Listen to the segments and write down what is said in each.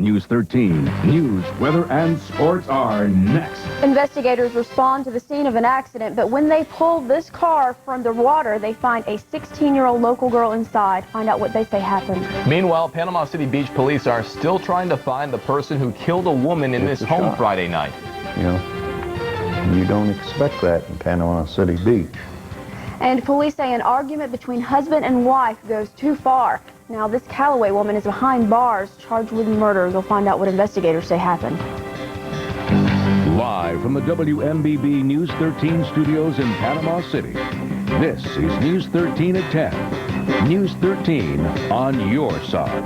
News 13, news, weather, and sports are next. Investigators respond to the scene of an accident, but when they pull this car from the water, they find a 16-year-old local girl inside. Find out what they say happened. Meanwhile, Panama City Beach police are still trying to find the person who killed a woman in this home Friday night. You know, you don't expect that in Panama City Beach. And police say an argument between husband and wife goes too far. Now, this Callaway woman is behind bars, charged with murder. You'll find out what investigators say happened. Live from the WMBB News 13 studios in Panama City, this is News 13 at 10. News 13 on your side.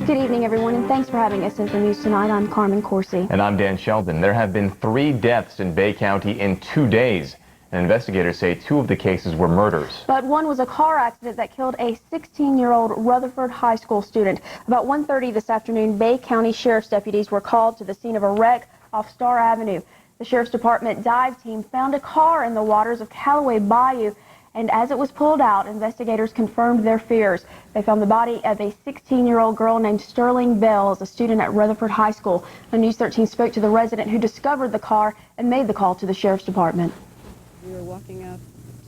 Good evening, everyone, and thanks for having us in for news tonight. I'm Carmen Corsi. And I'm Dan Sheldon. There have been 3 deaths in Bay County in 2 days. And investigators say 2 of the cases were murders. But one was a car accident that killed a 16-year-old Rutherford High School student. About 1:30 this afternoon, Bay County Sheriff's deputies were called to the scene of a wreck off Star Avenue. The Sheriff's Department dive team found a car in the waters of Callaway Bayou, and as it was pulled out, investigators confirmed their fears. They found the body of a 16-year-old girl named Sterling Bells, a student at Rutherford High School. The News 13 spoke to the resident who discovered the car and made the call to the Sheriff's Department. We were walking out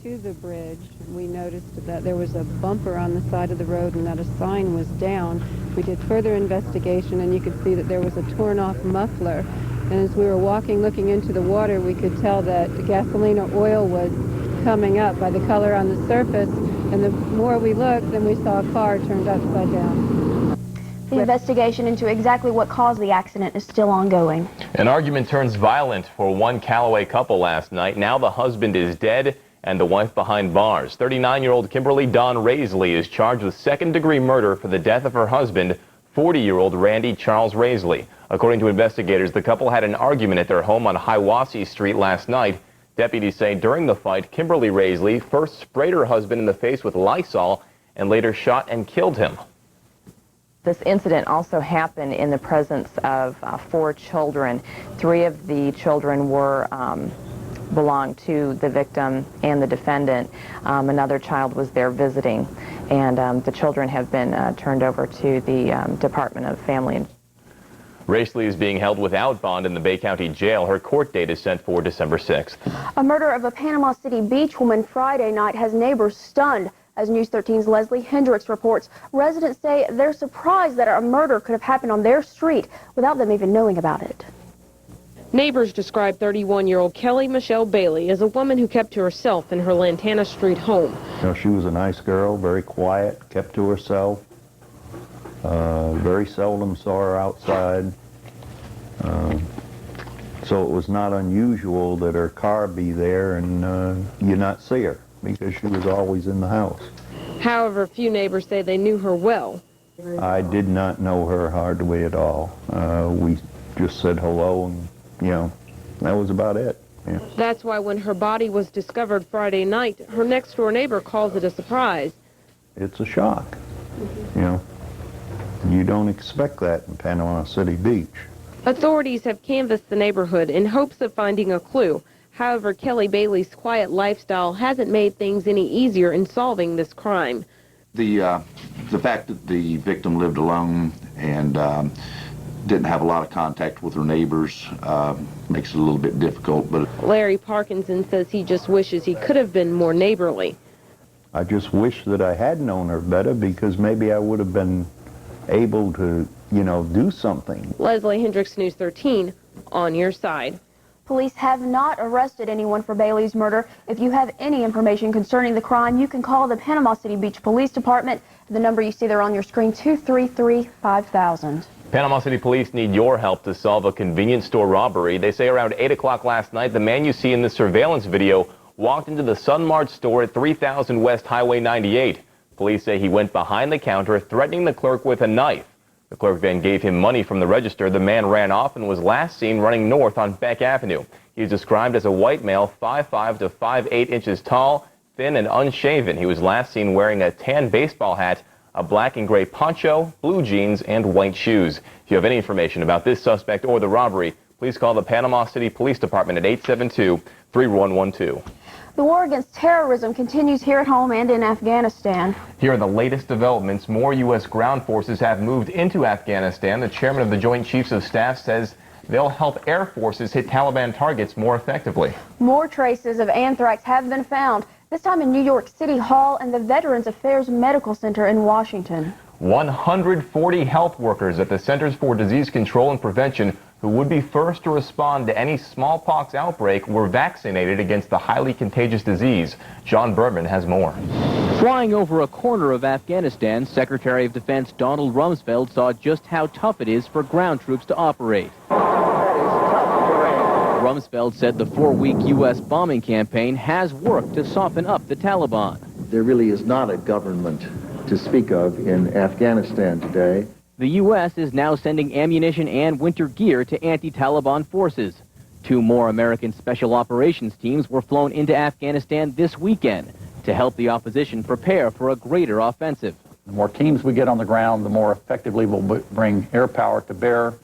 to the bridge. We noticed that there was a bumper on the side of the road and that a sign was down. We did further investigation, and you could see that there was a torn-off muffler. And as we were walking, looking into the water, we could tell that gasoline or oil was coming up by the color on the surface. And the more we looked, then we saw a car turned upside down. The investigation into exactly what caused the accident is still ongoing. An argument turns violent for one Callaway couple last night. Now the husband is dead and the wife behind bars. 39-year-old Kimberly Dawn Raisley is charged with second-degree murder for the death of her husband, 40-year-old Randy Charles Raisley. According to investigators, the couple had an argument at their home on Hiwassee Street last night. Deputies say during the fight, Kimberly Raisley first sprayed her husband in the face with Lysol and later shot and killed him. This incident also happened in the presence of 4 children. 3 of the children belonged to the victim and the defendant. Another child was there visiting, and the children have been turned over to the Department of Family and Raisley is being held without bond in the Bay County Jail. Her court date is set for December 6th. A murder of a Panama City Beach woman Friday night has neighbors stunned. As News 13's Leslie Hendricks reports, residents say they're surprised that a murder could have happened on their street without them even knowing about it. Neighbors describe 31-year-old Kelly Michelle Bailey as a woman who kept to herself in her Lantana Street home. You know, she was a nice girl, very quiet, kept to herself. Very seldom saw her outside. So it was not unusual that her car be there and you not see her, because she was always in the house. However, few neighbors say they knew her well. I did not know her hardly at all. We just said hello, and, you know, that was about it. Yeah. That's why when her body was discovered Friday night, her next-door neighbor calls it a surprise. It's a shock, you know. You don't expect that in Panama City Beach. Authorities have canvassed the neighborhood in hopes of finding a clue. However, Kelly Bailey's quiet lifestyle hasn't made things any easier in solving this crime. The fact that the victim lived alone and didn't have a lot of contact with her neighbors makes it a little bit difficult. But Larry Parkinson says he just wishes he could have been more neighborly. I just wish that I had known her better, because maybe I would have been able to, you know, do something. Leslie Hendricks, News 13, on your side. Police have not arrested anyone for Bailey's murder. If you have any information concerning the crime, you can call the Panama City Beach Police Department. The number you see there on your screen, 233-5000. Panama City Police need your help to solve a convenience store robbery. They say around 8 o'clock last night, the man you see in the surveillance video walked into the Sun Mart store at 3000 West Highway 98. Police say he went behind the counter, threatening the clerk with a knife. The clerk then gave him money from the register. The man ran off and was last seen running north on Beck Avenue. He is described as a white male, 5'5" to 5'8" inches tall, thin and unshaven. He was last seen wearing a tan baseball hat, a black and gray poncho, blue jeans, and white shoes. If you have any information about this suspect or the robbery, please call the Panama City Police Department at 872-3112. The war against terrorism continues here at home and in Afghanistan. Here are the latest developments. More U.S. ground forces have moved into Afghanistan. The chairman of the Joint Chiefs of Staff says they'll help air forces hit Taliban targets more effectively. More traces of anthrax have been found, this time in New York City Hall and the Veterans Affairs Medical Center in Washington. 140 health workers at the Centers for Disease Control and Prevention who would be first to respond to any smallpox outbreak were vaccinated against the highly contagious disease. John Berman has more. Flying over a corner of Afghanistan, Secretary of Defense Donald Rumsfeld saw just how tough it is for ground troops to operate. Rumsfeld said the 4-week U.S. bombing campaign has worked to soften up the Taliban. There really is not a government to speak of in Afghanistan today. The U.S. is now sending ammunition and winter gear to anti-Taliban forces. 2 more American Special Operations teams were flown into Afghanistan this weekend to help the opposition prepare for a greater offensive. The more teams we get on the ground, the more effectively we'll bring air power to bear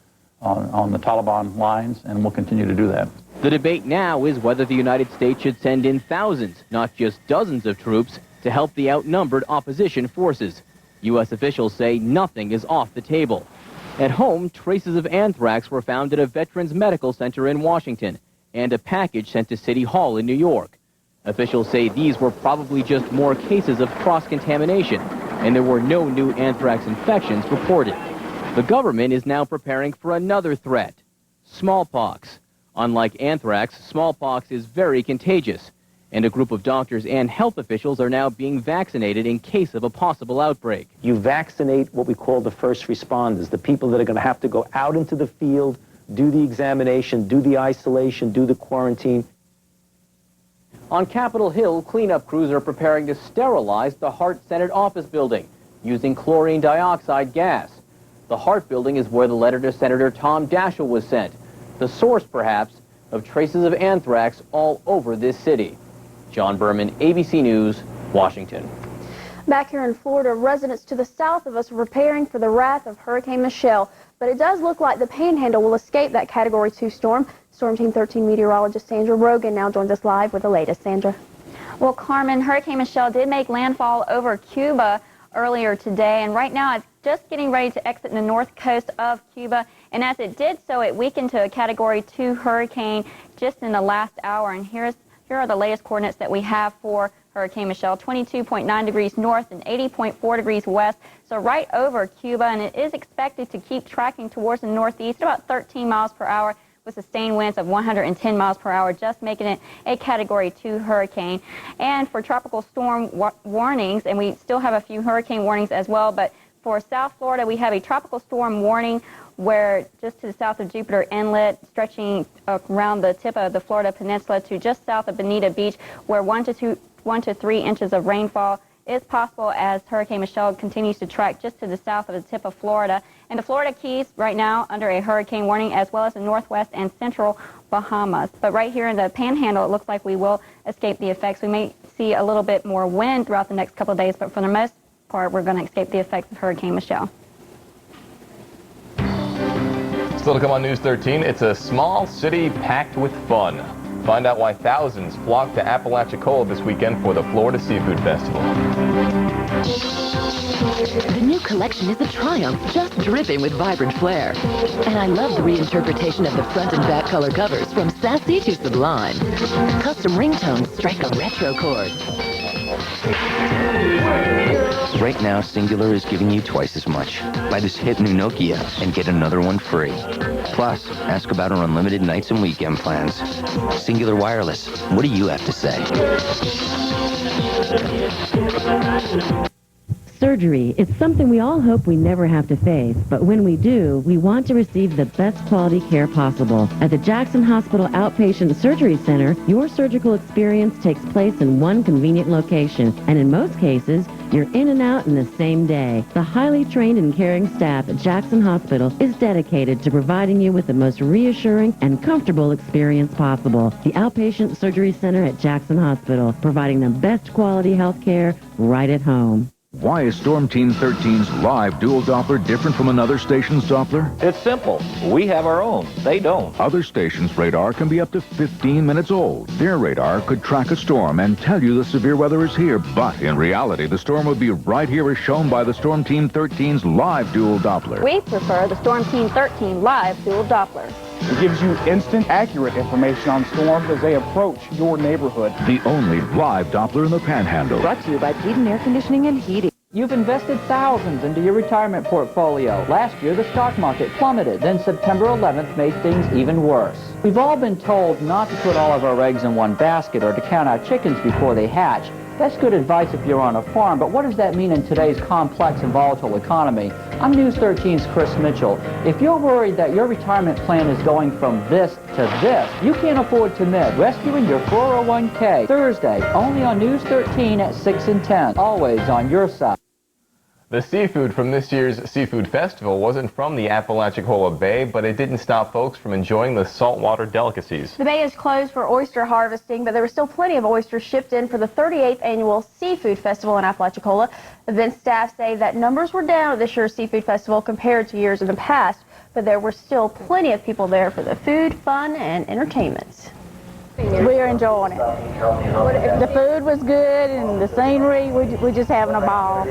on the Taliban lines, and we'll continue to do that. The debate now is whether the United States should send in thousands, not just dozens of troops, to help the outnumbered opposition forces. U.S. officials say nothing is off the table. At home, traces of anthrax were found at a Veterans Medical Center in Washington and a package sent to City Hall in New York. Officials say these were probably just more cases of cross-contamination, and there were no new anthrax infections reported. The government is now preparing for another threat, smallpox. Unlike anthrax, smallpox is very contagious, and a group of doctors and health officials are now being vaccinated in case of a possible outbreak. You vaccinate what we call the first responders, the people that are going to have to go out into the field, do the examination, do the isolation, do the quarantine. On Capitol Hill, cleanup crews are preparing to sterilize the Hart Senate office building using chlorine dioxide gas. The Hart building is where the letter to Senator Tom Daschle was sent, the source, perhaps, of traces of anthrax all over this city. John Berman, ABC News, Washington. Back here in Florida, residents to the south of us are preparing for the wrath of Hurricane Michelle, but it does look like the Panhandle will escape that Category 2 storm. Storm Team 13 meteorologist Sandra Rogan now joins us live with the latest. Sandra. Well, Carmen, Hurricane Michelle did make landfall over Cuba earlier today, and right now it's just getting ready to exit the north coast of Cuba. And as it did so, it weakened to a Category 2 hurricane just in the last hour. And here are the latest coordinates that we have for Hurricane Michelle: 22.9 degrees north and 80.4 degrees west, so right over Cuba, and it is expected to keep tracking towards the northeast at about 13 miles per hour with sustained winds of 110 miles per hour, just making it a Category 2 hurricane. And for tropical storm warnings, and we still have a few hurricane warnings as well, but for South Florida, we have a tropical storm warning where just to the south of Jupiter Inlet, stretching around the tip of the Florida Peninsula to just south of Bonita Beach, where 1 to 3 inches of rainfall is possible as Hurricane Michelle continues to track just to the south of the tip of Florida. And the Florida Keys right now under a hurricane warning, as well as the northwest and central Bahamas. But right here in the Panhandle, it looks like we will escape the effects. We may see a little bit more wind throughout the next couple of days, but for the most part, we're going to escape the effects of Hurricane Michelle. Still to come on News 13, it's a small city packed with fun. Find out why thousands flocked to Apalachicola this weekend for the Florida Seafood Festival. The new collection is a triumph, just dripping with vibrant flair. And I love the reinterpretation of the front and back color covers, from sassy to sublime. Custom ringtones strike a retro chord. Right now, Singular is giving you twice as much. Buy this hit new Nokia and get another one free. Plus, ask about our unlimited nights and weekend plans. Singular Wireless, what do you have to say? Surgery is something we all hope we never have to face, but when we do, we want to receive the best quality care possible. At the Jackson Hospital Outpatient Surgery Center, your surgical experience takes place in one convenient location, and in most cases, you're in and out in the same day. The highly trained and caring staff at Jackson Hospital is dedicated to providing you with the most reassuring and comfortable experience possible. The Outpatient Surgery Center at Jackson Hospital, providing the best quality health care right at home. Why is Storm Team 13's live dual Doppler different from another station's Doppler? It's simple. We have our own. They don't. Other stations' radar can be up to 15 minutes old. Their radar could track a storm and tell you the severe weather is here, but in reality, the storm would be right here as shown by the Storm Team 13's live dual Doppler. We prefer the Storm Team 13 live dual Doppler. It gives you instant, accurate information on storms as they approach your neighborhood. The only live Doppler in the Panhandle. Brought to you by Peden Air Conditioning and Heating. You've invested thousands into your retirement portfolio. Last year, the stock market plummeted. Then September 11th made things even worse. We've all been told not to put all of our eggs in one basket or to count our chickens before they hatch. That's good advice if you're on a farm, but what does that mean in today's complex and volatile economy? I'm News 13's Chris Mitchell. If you're worried that your retirement plan is going from this to this, you can't afford to miss Rescuing Your 401k, Thursday, only on News 13 at 6 and 10, always on your side. The seafood from this year's Seafood Festival wasn't from the Apalachicola Bay, but it didn't stop folks from enjoying the saltwater delicacies. The bay is closed for oyster harvesting, but there were still plenty of oysters shipped in for the 38th annual Seafood Festival in Apalachicola. Event staff say that numbers were down at this year's Seafood Festival compared to years in the past, but there were still plenty of people there for the food, fun, and entertainment. We're enjoying it. The food was good and the scenery, we're just having a ball.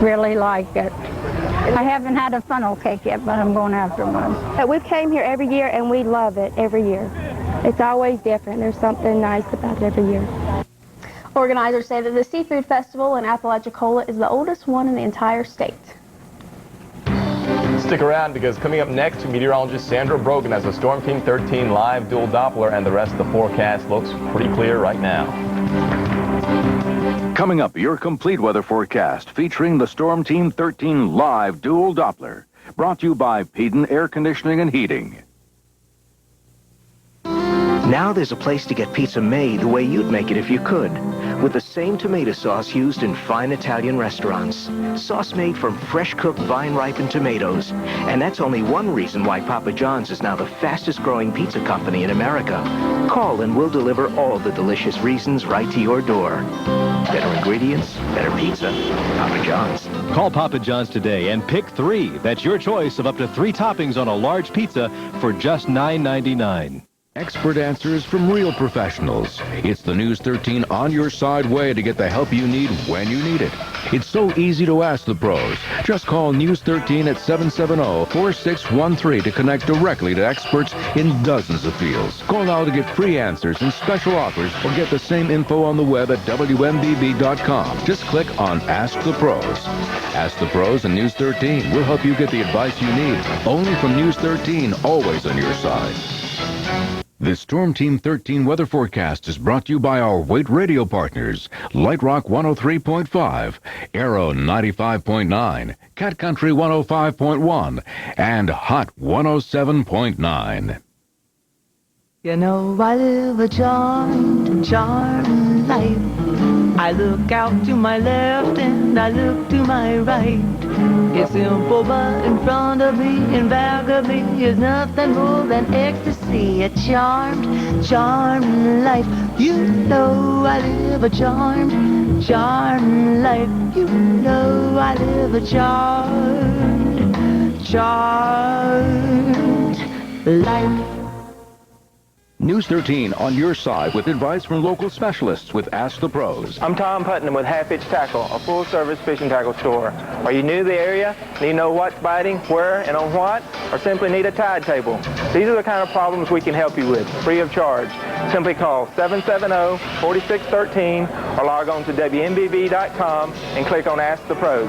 Really like it. I haven't had a funnel cake yet, but I'm going after one. We've came here every year and we love it every year. It's always different. There's something nice about it every year. Organizers say that the Seafood Festival in Apalachicola is the oldest one in the entire state. Stick around because coming up next, meteorologist Sandra Brogan has a Storm Team 13 live dual Doppler, and the rest of the forecast looks pretty clear right now. Coming up, your complete weather forecast featuring the Storm Team 13 live dual Doppler. Brought to you by Peden Air Conditioning and Heating. Now there's a place to get pizza made the way you'd make it if you could, with the same tomato sauce used in fine Italian restaurants. Sauce made from fresh-cooked, vine-ripened tomatoes. And that's only one reason why Papa John's is now the fastest-growing pizza company in America. Call and we'll deliver all the delicious reasons right to your door. Better ingredients, better pizza. Papa John's. Call Papa John's today and pick 3. That's your choice of up to 3 toppings on a large pizza for just $9.99. Expert answers from real professionals. It's the News 13 on your side way to get the help you need when you need it. It's so easy to ask the pros. Just call News 13 at 770-4613 to connect directly to experts in dozens of fields. Call now to get free answers and special offers or get the same info on the web at WMBB.com. Just click on Ask the Pros. Ask the Pros and News 13 will help you get the advice you need. Only from News 13, always on your side. This Storm Team 13 weather forecast is brought to you by our Wait Radio partners, Light Rock 103.5, Arrow 95.9, Cat Country 105.1, and Hot 107.9. You know I live a charmed life. I look out to my left and I look to my right. It's simple, but in front of me and back of me is nothing more than ecstasy. A charmed life. You know I live a charmed life. You know I live a charmed life. News 13 on your side with advice from local specialists with Ask the Pros. I'm Tom Putnam with Half Hitch Tackle, a full-service fishing tackle store. Are you new to the area? Need to know what's biting, where, and on what? Or simply need a tide table? These are the kind of problems we can help you with, free of charge. Simply call 770-4613 or log on to WMBB.com and click on Ask the Pros.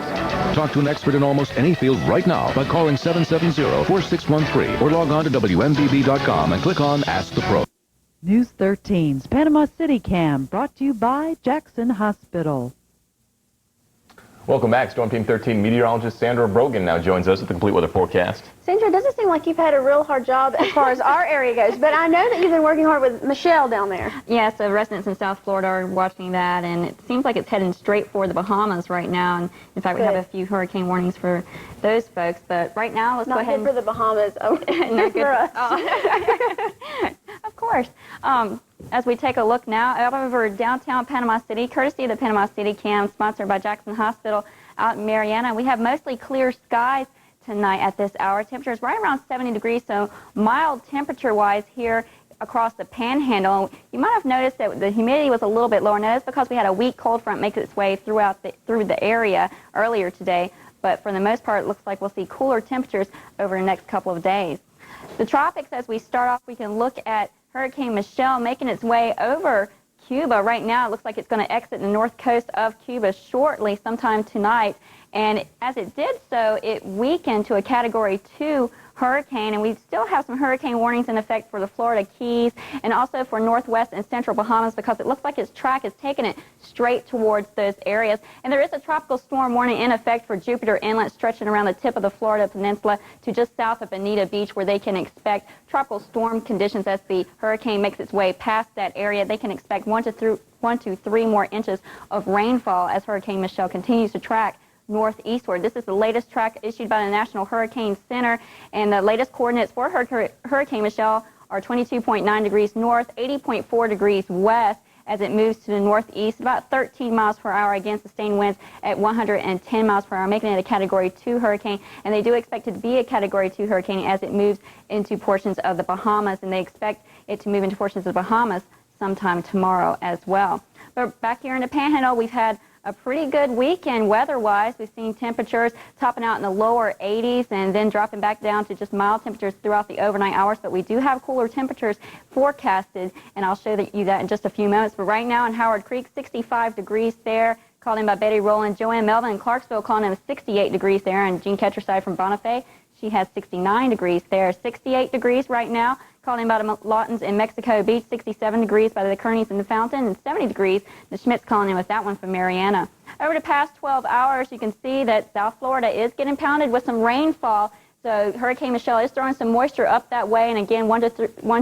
Talk to an expert in almost any field right now by calling 770-4613 or log on to WMBB.com and click on Ask the Pros. News 13's Panama City Cam, brought to you by Jackson Hospital. Welcome back. Storm Team 13 meteorologist Sandra Brogan now joins us with the complete weather forecast. Sandra, it doesn't seem like you've had a real hard job as far as our area goes, but I know that you've been working hard with Michelle down there. Yes, the residents in South Florida are watching that, and it seems like it's heading straight for the Bahamas right now. And in fact, we have a few hurricane warnings for those folks. But right now, let's go ahead. Not good for the Bahamas. Oh, no good for us. Of course. As we take a look now out over downtown Panama City, courtesy of the Panama City Cam, sponsored by Jackson Hospital, out in Mariana. We have mostly clear skies tonight at this hour. Temperatures right around 70 degrees, so mild temperature-wise here across the Panhandle. You might have noticed that the humidity was a little bit lower. Now that's because we had a weak cold front make its way through the area earlier today. But for the most part, it looks like we'll see cooler temperatures over the next couple of days. The tropics, as we start off, we can look at Hurricane Michelle making its way over Cuba. Right now, it looks like it's going to exit the north coast of Cuba shortly, sometime tonight. And as it did so, it weakened to a Category 2 hurricane, and we still have some hurricane warnings in effect for the Florida Keys and also for northwest and central Bahamas, because it looks like its track is taking it straight towards those areas. And there is a tropical storm warning in effect for Jupiter Inlet, stretching around the tip of the Florida Peninsula to just south of Bonita Beach, where they can expect tropical storm conditions as the hurricane makes its way past that area. They can expect 1 to 3 more inches of rainfall as Hurricane Michelle continues to track northeastward. This is the latest track issued by the National Hurricane Center, and the latest coordinates for Hurricane Michelle are 22.9 degrees north, 80.4 degrees west as it moves to the northeast, about 13 miles per hour against sustained winds at 110 miles per hour, making it a Category 2 hurricane. And they do expect it to be a Category 2 hurricane as it moves into portions of the Bahamas, and they expect it to move into portions of the Bahamas sometime tomorrow as well. But back here in the Panhandle, we've had a pretty good weekend weather-wise. We've seen temperatures topping out in the lower 80s and then dropping back down to just mild temperatures throughout the overnight hours. But we do have cooler temperatures forecasted, and I'll show you that in just a few moments. But right now in Howard Creek, 65 degrees there, called in by Betty Rowland. Joanne Melvin in Clarksville calling in 68 degrees there, and Jean Ketcherside from Bonifay, she has 69 degrees there. 68 degrees right now, called in by the Lawtons in Mexico Beach, 67 degrees by the Kearneys in the Fountain, and 70 degrees. The Schmidt's calling in with that one from Mariana. Over the past 12 hours, you can see that South Florida is getting pounded with some rainfall. So Hurricane Michelle is throwing some moisture up that way, and again, 1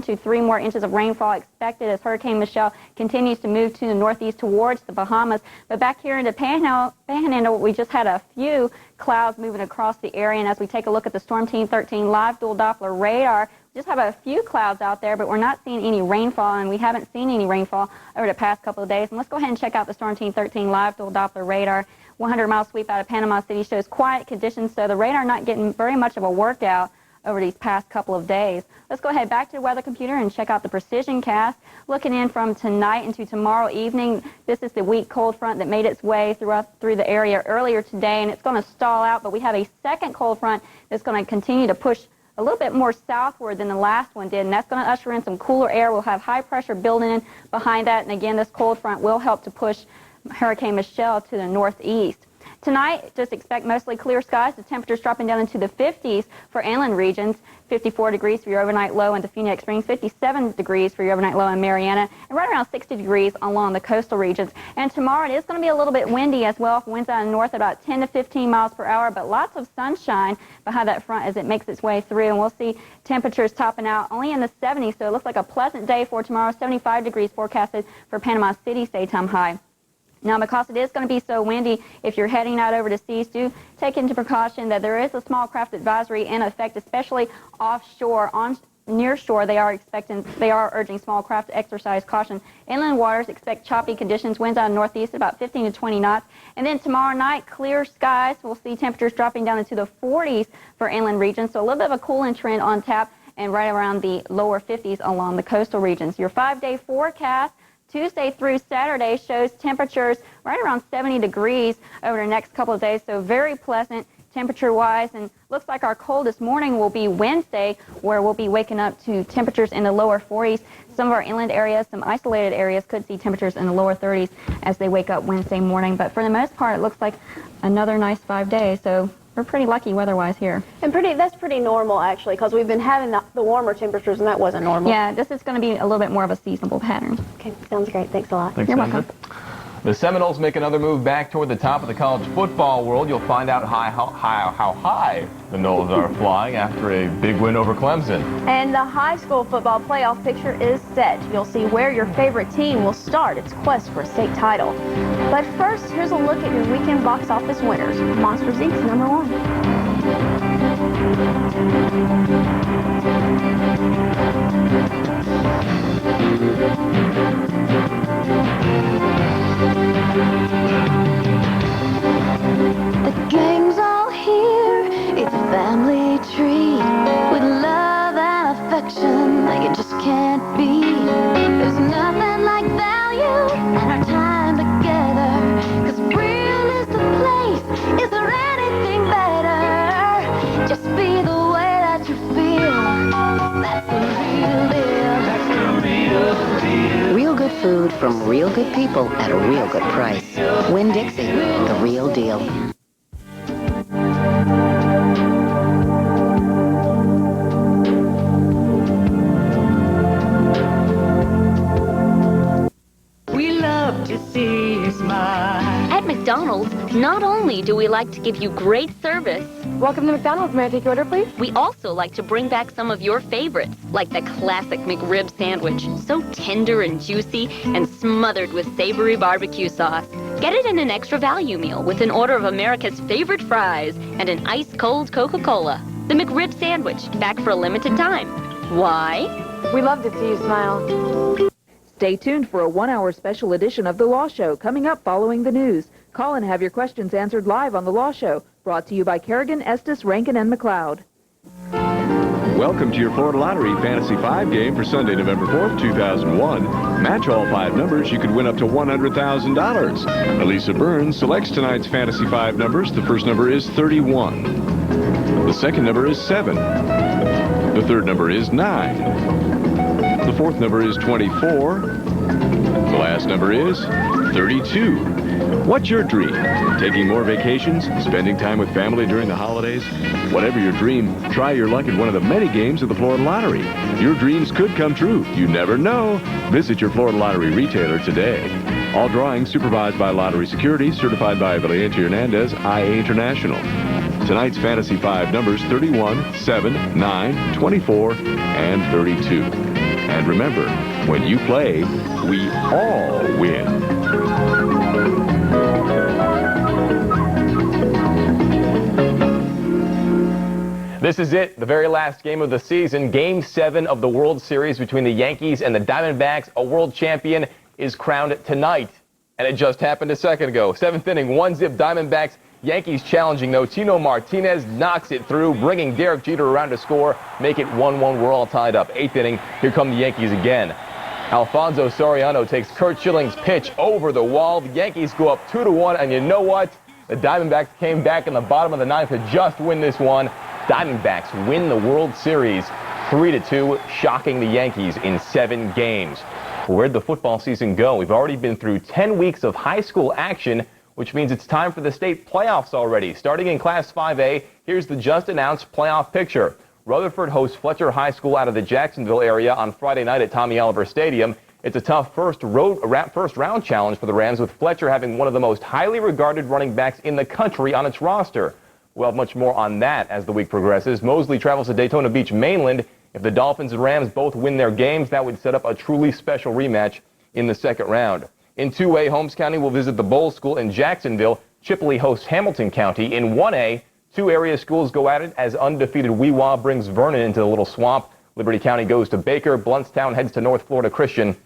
to 3 more inches of rainfall expected as Hurricane Michelle continues to move to the northeast towards the Bahamas. But back here in the Panhandle, we just had a few clouds moving across the area, and as we take a look at the Storm Team 13 live dual Doppler radar, we just have a few clouds out there, but we're not seeing any rainfall, and we haven't seen any rainfall over the past couple of days. And let's go ahead and check out the Storm Team 13 live dual Doppler radar. 100-mile sweep out of Panama City shows quiet conditions, so the radar not getting very much of a workout over these past couple of days. Let's go ahead back to the weather computer and check out the precision cast. Looking in from tonight into tomorrow evening, this is the weak cold front that made its way through the area earlier today, and it's going to stall out, but we have a second cold front that's going to continue to push a little bit more southward than the last one did, and that's going to usher in some cooler air. We'll have high pressure building in behind that, and again, this cold front will help to push Hurricane Michelle to the northeast. Tonight, just expect mostly clear skies. The temperatures dropping down into the 50s for inland regions. 54 degrees for your overnight low into Phoenix Springs, 57 degrees for your overnight low in Mariana, and right around 60 degrees along the coastal regions. And tomorrow it is going to be a little bit windy as well. Winds out of the north about 10 to 15 miles per hour, but lots of sunshine behind that front as it makes its way through. And we'll see temperatures topping out only in the 70s, so it looks like a pleasant day for tomorrow. 75 degrees forecasted for Panama City's daytime high. Now, because it is going to be so windy, if you're heading out over the seas, do take into precaution that there is a small craft advisory in effect, especially offshore. On near shore, they are urging small craft to exercise caution. Inland waters expect choppy conditions, winds out of northeast about 15 to 20 knots. And then tomorrow night, clear skies. We'll see temperatures dropping down into the 40s for inland regions, so a little bit of a cooling trend on tap, and right around the lower 50s along the coastal regions. Your 5-day forecast Tuesday through Saturday shows temperatures right around 70 degrees over the next couple of days, so very pleasant temperature-wise, and looks like our coldest morning will be Wednesday, where we'll be waking up to temperatures in the lower 40s. Some of our inland areas, some isolated areas could see temperatures in the lower 30s as they wake up Wednesday morning, but for the most part, it looks like another nice 5 days, so we're pretty lucky weather-wise here. And that's pretty normal, actually, because we've been having the warmer temperatures, and that wasn't normal. Yeah, this is going to be a little bit more of a seasonable pattern. Okay, sounds great. Thanks a lot. Thanks, You're welcome. The Seminoles make another move back toward the top of the college football world. You'll find out how high the Noles are flying after a big win over Clemson. And the high school football playoff picture is set. You'll see where your favorite team will start its quest for a state title. But first, here's a look at your weekend box office winners. Monsters, Inc.'s number 1. food from real good people at a real good price. Winn-Dixie, the real deal. We love to see you smile. At McDonald's, not only do we like to give you great service. Welcome to McDonald's. May I take your order, please? We also like to bring back some of your favorites, like the classic McRib sandwich, so tender and juicy and smothered with savory barbecue sauce. Get it in an extra value meal with an order of America's favorite fries and an ice-cold Coca-Cola. The McRib sandwich, back for a limited time. Why? We love to see you smile. Stay tuned for a one-hour special edition of The Law Show coming up following the news. Call and have your questions answered live on The Law Show. Brought to you by Kerrigan, Estes, Rankin, and McLeod. Welcome to your Florida Lottery Fantasy 5 game for Sunday, November 4th, 2001. Match all 5 numbers. You could win up to $100,000. Elisa Burns selects tonight's Fantasy 5 numbers. The first number is 31. The second number is 7. The third number is 9. The fourth number is 24. The last number is 32. What's your dream? Taking more vacations? Spending time with family during the holidays? Whatever your dream, try your luck at one of the many games of the Florida Lottery. Your dreams could come true. You never know. Visit your Florida Lottery retailer today. All drawings supervised by Lottery Security, certified by Valiente Hernandez, IA International. Tonight's Fantasy 5 numbers 31, 7, 9, 24, and 32. And remember, when you play, we all win. This is it, the very last game of the season, Game 7 of the World Series between the Yankees and the Diamondbacks. A world champion is crowned tonight, and it just happened a second ago. 7th inning, 1-zip Diamondbacks. Yankees challenging, though. Tino Martinez knocks it through, bringing Derek Jeter around to score, make it 1-1. We're all tied up. 8th inning, here come the Yankees again. Alfonso Soriano takes Curt Schilling's pitch over the wall. The Yankees go up 2-1, and you know what? The Diamondbacks came back in the bottom of the 9th to just win this one. Diamondbacks win the World Series 3-2, shocking the Yankees in 7 games. Where'd the football season go? We've already been through 10 weeks of high school action, which means it's time for the state playoffs already. Starting in Class 5A, here's the just-announced playoff picture. Rutherford hosts Fletcher High School out of the Jacksonville area on Friday night at Tommy Oliver Stadium. It's a tough first-round challenge for the Rams, with Fletcher having one of the most highly regarded running backs in the country on its roster. We'll have much more on that as the week progresses. Mosley travels to Daytona Beach, mainland. If the Dolphins and Rams both win their games, that would set up a truly special rematch in the second round. In 2A, Holmes County will visit the Bowl School in Jacksonville. Chipley hosts Hamilton County. In 1A, 2 area schools go at it as undefeated Weewa brings Vernon into the Little Swamp. Liberty County goes to Baker. Bluntstown heads to North Florida Christian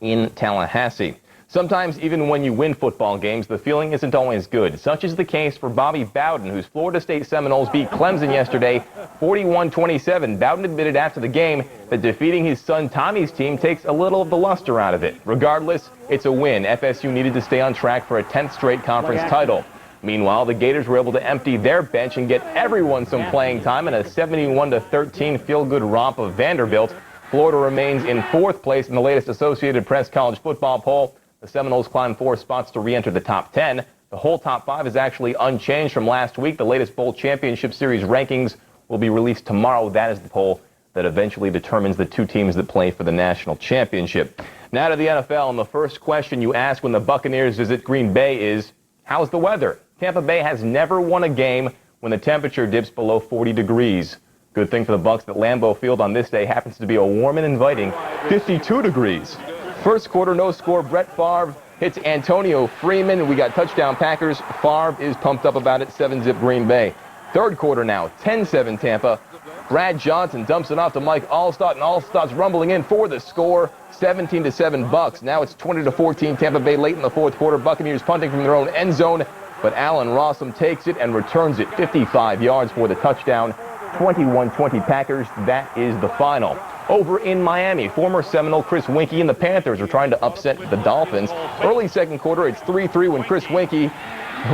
in Tallahassee. Sometimes, even when you win football games, the feeling isn't always good. Such is the case for Bobby Bowden, whose Florida State Seminoles beat Clemson yesterday 41-27. Bowden admitted after the game that defeating his son Tommy's team takes a little of the luster out of it. Regardless, it's a win. FSU needed to stay on track for a 10th straight conference title. Meanwhile, the Gators were able to empty their bench and get everyone some playing time in a 71-13 feel-good romp of Vanderbilt. Florida remains in 4th place in the latest Associated Press college football poll. The Seminoles climb 4 spots to re-enter the top 10. The whole top 5 is actually unchanged from last week. The latest Bowl Championship Series rankings will be released tomorrow. That is the poll that eventually determines the 2 teams that play for the national championship. Now to the NFL, and the first question you ask when the Buccaneers visit Green Bay is, how's the weather? Tampa Bay has never won a game when the temperature dips below 40 degrees. Good thing for the Bucs that Lambeau Field on this day happens to be a warm and inviting 52 degrees. First quarter, no score. Brett Favre hits Antonio Freeman. We got touchdown Packers. Favre is pumped up about it. 7-zip Green Bay. Third quarter now, 10-7 Tampa. Brad Johnson dumps it off to Mike Allstott, and Allstott's rumbling in for the score. 17-7 Bucs. Now it's 20-14 Tampa Bay late in the fourth quarter. Buccaneers punting from their own end zone, but Allen Rossum takes it and returns it 55 yards for the touchdown. 21-20 Packers. That is the final. Over in Miami, former Seminole Chris Weinke and the Panthers are trying to upset the Dolphins. Early second quarter, it's 3-3 when Chris Weinke,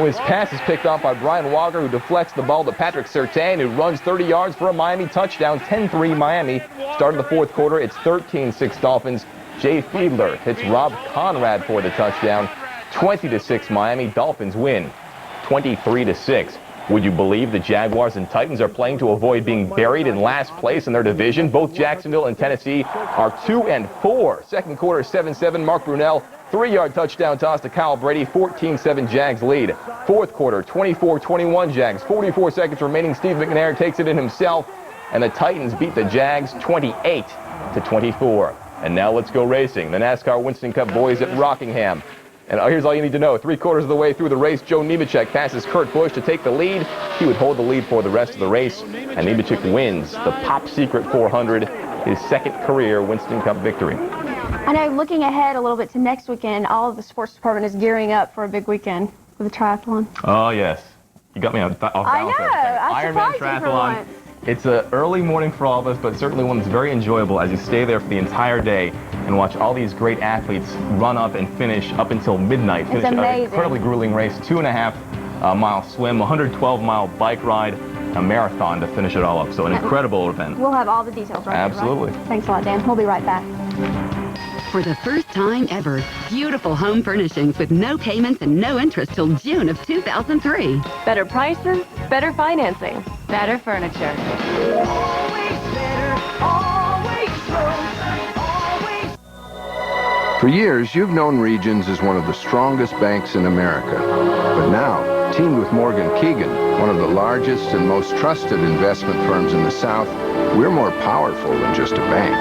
his pass is picked off by Brian Walker, who deflects the ball to Patrick Surtain, who runs 30 yards for a Miami touchdown. 10-3 Miami. Started the fourth quarter, it's 13-6 Dolphins. Jay Fiedler hits Rob Conrad for the touchdown. 20-6 Miami Dolphins win. 23-6. Would you believe the Jaguars and Titans are playing to avoid being buried in last place in their division? Both Jacksonville and Tennessee are 2-4. Second quarter, 7-7. Mark Brunell, 3-yard touchdown toss to Kyle Brady. 14-7 Jags lead. Fourth quarter, 24-21 Jags. 44 seconds remaining. Steve McNair takes it in himself, and the Titans beat the Jags 28-24. And now let's go racing. The NASCAR Winston Cup boys at Rockingham. And here's all you need to know. 3/4 of the way through the race, Joe Nemechek passes Kurt Busch to take the lead. He would hold the lead for the rest of the race. And Nemechek wins the Pop Secret 400, his second career Winston Cup victory. I know, looking ahead a little bit to next weekend, all of the sports department is gearing up for a big weekend with the triathlon. Oh, yes. You got me off balance. I know. I Ironman surprised you for triathlon. once. It's an early morning for all of us, but certainly one that's very enjoyable as you stay there for the entire day and watch all these great athletes run up and finish up until midnight. It's amazing. An incredibly grueling race, 2.5-mile swim, 112-mile bike ride, a marathon to finish it all up. So an incredible event. We'll have all the details right Absolutely. There, right? Thanks a lot, Dan. We'll be right back. For the first time ever, beautiful home furnishings with no payments and no interest till June of 2003. Better prices, better financing, better furniture. For years, you've known Regions as one of the strongest banks in America. But now, teamed with Morgan Keegan, one of the largest and most trusted investment firms in the South, we're more powerful than just a bank.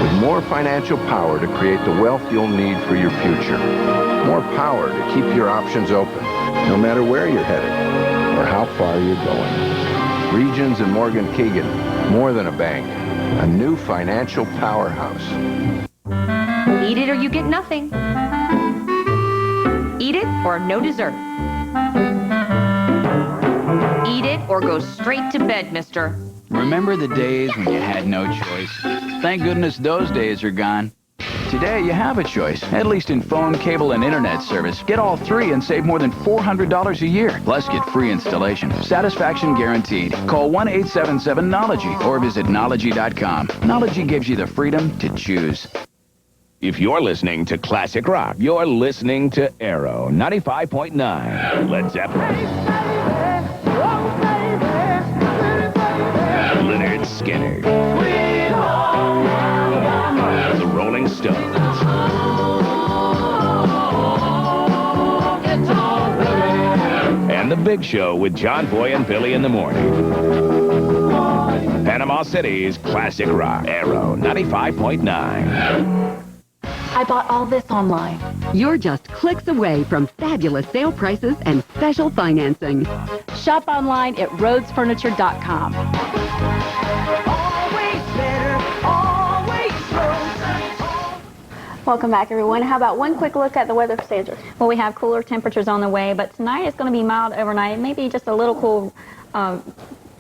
With more financial power to create the wealth you'll need for your future. More power to keep your options open, no matter where you're headed or how far you're going. Regions and Morgan Keegan, more than a bank, a new financial powerhouse. Eat it or you get nothing. Eat it or no dessert. Eat it or go straight to bed, mister. Remember the days when you had no choice? Thank goodness those days are gone. Today you have a choice, at least in phone, cable, and internet service. Get all three and save more than $400 a year. Plus get free installation. Satisfaction guaranteed. Call 1-877-KNOWLEDGY or visit Knowledgy.com. Knowledgy gives you the freedom to choose. If you're listening to classic rock, you're listening to Arrow 95.9. Led Zeppelin. Lynyrd Skynyrd. The Rolling Stones. And The Big Show with John Boy and Billy in the morning. Panama City's classic rock. Arrow 95.9. I bought all this online. You're just clicks away from fabulous sale prices and special financing. Shop online at rhodesfurniture.com. Welcome back, everyone. How about one quick look at the weather for Sandra? Well, we have cooler temperatures on the way, but tonight it's going to be mild overnight. Maybe just a little cool,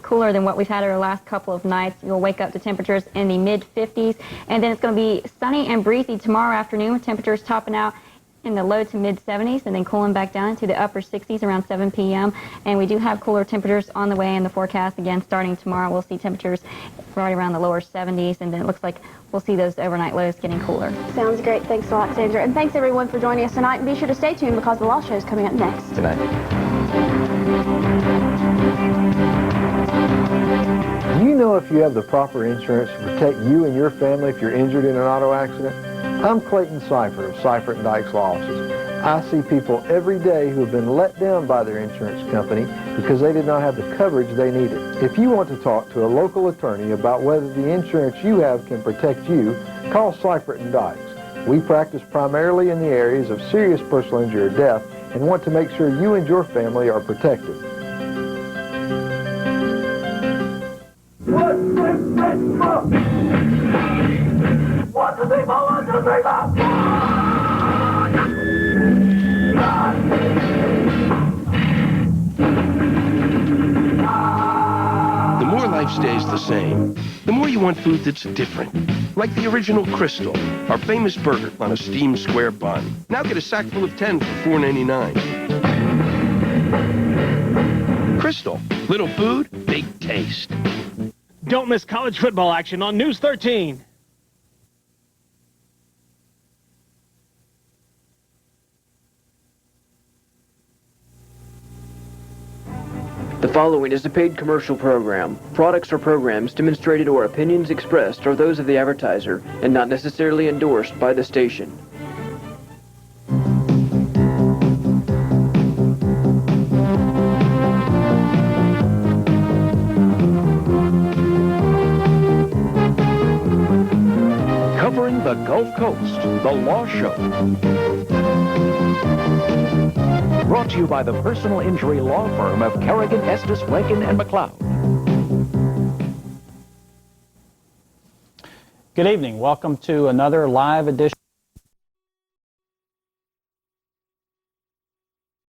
cooler than what we've had over the last couple of nights. You'll wake up to temperatures in the mid-50s, and then it's going to be sunny and breezy tomorrow afternoon with temperatures topping out in the low to mid-70s and then cooling back down into the upper 60s around 7 p.m. And we do have cooler temperatures on the way in the forecast. Again, starting tomorrow, we'll see temperatures right around the lower 70s, and then it looks like we'll see those overnight lows getting cooler. Sounds great. Thanks a lot, Sandra. And thanks, everyone, for joining us tonight. And be sure to stay tuned because the Law Show is coming up next. Tonight. Do you know if you have the proper insurance to protect you and your family if you're injured in an auto accident? I'm Clayton Seifert of Seifert & Dykes Law Offices. I see people every day who have been let down by their insurance company because they did not have the coverage they needed. If you want to talk to a local attorney about whether the insurance you have can protect you, call Seifert & Dykes. We practice primarily in the areas of serious personal injury or death and want to make sure you and your family are protected. The more life stays the same, the more you want food that's different. Like the original Crystal, our famous burger on a steamed square bun. Now get a sack full of 10 for $4.99. Crystal, little food, big taste. Don't miss college football action on News 13. The following is a paid commercial program. Products or programs demonstrated or opinions expressed are those of the advertiser and not necessarily endorsed by the station. Covering the Gulf Coast, The Law Show. Brought to you by the personal injury law firm of Kerrigan, Estes, Rankin, and McLeod. Good evening. Welcome to another live edition